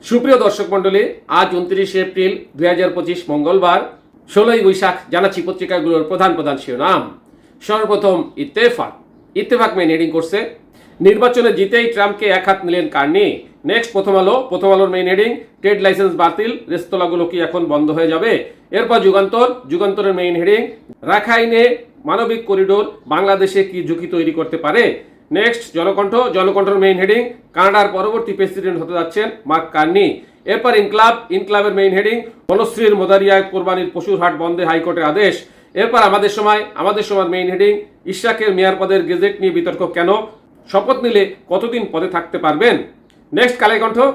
সুপ্রিয় দর্শক মন্ডলী, আজ 29 এপ্রিল 2025 মঙ্গলবার, 16ই বৈশাখ। জানাচ্ছি পত্রিকাগুলোর প্রধান প্রধান শিরোনাম। সর্বপ্রথম ইত্তেফাক মেইন হেডিং করছে, নির্বাচনে জিতেই ট্রাম্পকে এক হাত নিলেন কার্নি। নেক্সট প্রথম আলোর মেইন হেডিং, ট্রেড লাইসেন্স বাতিল, রেস্তোরাঁগুলো কি এখন বন্ধ হয়ে যাবে? এরপর যুগান্তরের মেইন হেডিং, রাখাইনে মানবিক করিডোর বাংলাদেশে কি ঝুঁকি তৈরি করতে পারে? নেক্সট জনকণ্ঠর মেইন হেডিং, কানাডার পরবর্তী প্রেসিডেন্ট হতে যাচ্ছেন মার্ক কার্নি। এরপর ইনক্লাবের মেইন হেডিং, বনশ্রীর মোদারিয়ায় কোরবানির পশুর হাট বন্ধে হাইকোর্টের আদেশ। এরপর আমাদের সময় মেইন হেডিং, ইশরাকের মেয়র পদের গেজেট নিয়ে বিতর্ক কেন? শপথ নিলে কতদিন পদে থাকতে পারবেন? নেক্সট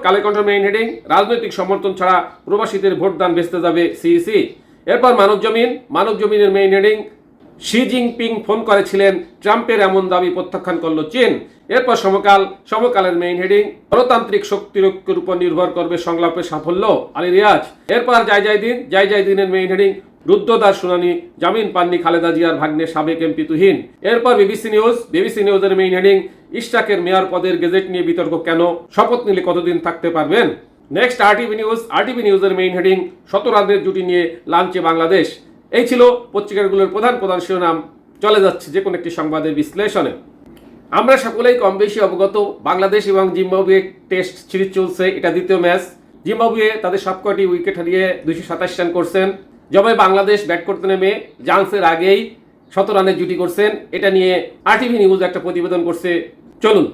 কালেকণ্ঠ মেইন হেডিং, রাজনৈতিক সমর্থন ছাড়া প্রবাসীদের ভোটদান ভেস্তে যাবে সিইসি। এরপর মানবজমিনের main heading, Xi Jinping phone করেছিলেন, ট্রাম্পের এমন দাবি প্রত্যাখ্যান করল চীন। এরপর সমকালের মেইন হেডিং, গণতান্ত্রিক শক্তির ঐক্যের উপর নির্ভর করবে সংলাপের সাফল্য, আলী রিয়াজ। এরপর জয় দিনের মেইন হেডিং, রুদ্ধদ্বার শুনানি, জামিন পাননি খালেদা জিয়ার ভাগ্নে সাবেক এমপি তুহিন। এরপর বিবিসি নিউজের মেইন হেডিং, ইশরাকের মেয়র পদের গেজেট নিয়ে বিতর্ক কেন? শপথ নিলে কতদিন থাকতে পারবেন? নেক্সট আরটিভি নিউজের মেইন হেডিং, ১৭ রানের জুটি নিয়ে লাঞ্চে বাংলাদেশ। এই ছিল পত্রিকাগুলোর প্রধান শিরোনাম। চলে যাচ্ছে যে কোনো একটি সংবাদের বিশ্লেষণে। আমরা সকলেই কম বেশি অবগত, বাংলাদেশ এবং জিম্বাবুয়ে টেস্ট সিরিজ চলছে, এটা দ্বিতীয় ম্যাচ। জিম্বাবুয়ে তাদের সবকটি উইকেট হারিয়ে 227 রান করছেন। যবে বাংলাদেশ ব্যাট করতে নেমে জান্সের আগেই ১৭ রানের জুটি করছেন। এটা নিয়ে আরটিভি নিউজ একটা প্রতিবেদন করছে। চলুন,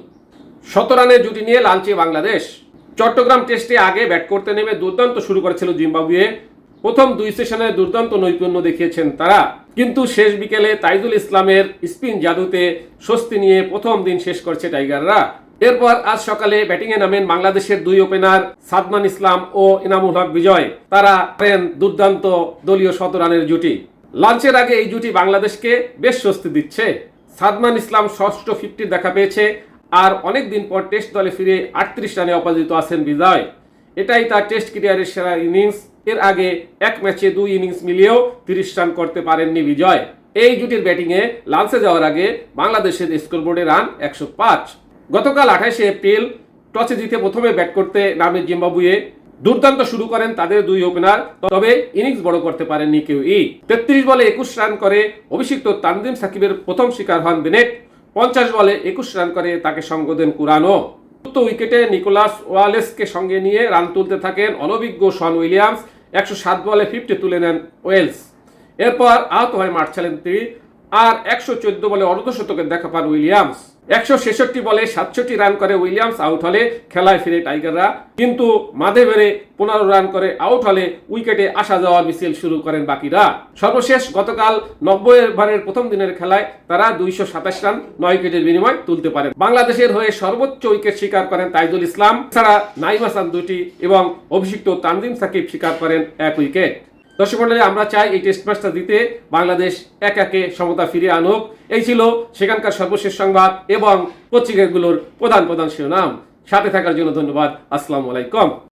১৭ রানের জুটি নিয়ে লাঞ্চে বাংলাদেশ। চট্টগ্রাম টেস্টে আগে ব্যাট করতে নেমে দুর্দান্ত শুরু করেছিল জিম্বাবুয়ে। প্রথম 2 সেশনে দুর্দান্ত নৈপুণ্য দেখিয়েছেন তারা, কিন্তু শেষ বিকেলে তাইজুল ইসলামের স্পিন জাদুতে স্বস্তি নিয়ে প্রথম দিন শেষ করছে টাইগাররা। এরপর আজ সকালে ব্যাটিংয়ে নামেন বাংলাদেশের 2 ওপেনার সাদমান ইসলাম ও ইনামুল হক বিজয়। তারা করেন দুর্দান্ত দলীয় ১৭ রানের জুটি। লাঞ্চের আগে এই জুটি বাংলাদেশকে বেশ স্বস্তি দিচ্ছে। সাদমান ইসলাম ষষ্ঠ 50 দেখা পেয়েছে, আর অনেক দিন পর টেস্ট দলে ফিরে 38 রানে অপরাজিত আছেন বিজয়। এটাই তার টেস্ট ক্যারিয়ারের সেরা ইনিংস। এর আগে এক ম্যাচে 2 ইনিংস মিলিয়েও 30 রান করতে পারেননি বিজয়। এই জুটির ব্যাটিংয়ে লাঞ্চে যাওয়ার আগে বাংলাদেশের স্কোরবোর্ডে রান 105। গতকাল 28 এপ্রিল টসে জিতে প্রথমে ব্যাট করতে নামে জিম্বাবুয়ে। দুর্দান্ত শুরু করেন তাদের 2 ওপেনার, তবে ইনিংস বড় করতে পারেননি কেউই। 33 বলে 21 রান করে অভিষিক্ত তানজিম সাকিবের প্রথম শিকার হন বেনেট। 50 বলে 21 রান করে তাকে সঙ্গ দেন কুরানো। উইকেটে নিকোলাস ওয়ালেসকে সঙ্গে নিয়ে রান তুলতে থাকেন অনভিজ্ঞ শন উইলিয়ামস। 107 বলে 50 তুলে নেন ওয়েলস। এরপর আহত হয়ে মাঠ ছাড়েন তিনি, আর 114 বলে অর্ধশতকের দেখা পান উইলিয়ামস। 166 বলে 67 রান করে উইলিয়ামস আউট হলে খেলায় ফিরে টাইগাররা, কিন্তু মাঝে বেড়ে 15 রান করে আউট হলে উইকেটে আসা যাওয়ার মিছিল শুরু করেন বাকিরা। সর্বশেষ গতকাল 90 ওভারের প্রথম দিনের খেলায় তারা 227 রান 9 উইকেটের বিনিময় তুলতে পারেন। বাংলাদেশের হয়ে সর্বোচ্চ উইকেট শিকার করেন তাইজুল ইসলাম, ছাড়া নাইম হাসান 2টি এবং অভিষিক্ত তানজিম সাকিব শিকার করেন 1 উইকেট। দর্শক মণ্ডলী, আমরা চাই এই টেস্ট ম্যাচটা জিতে বাংলাদেশ একে সমতা ফিরিয়ে আনুক। এই ছিল সেখানকার সর্বশেষ সংবাদ এবং পত্রিকাগুলোর প্রধান শিরোনাম। সাথে থাকার জন্য ধন্যবাদ। আসসালামু আলাইকুম।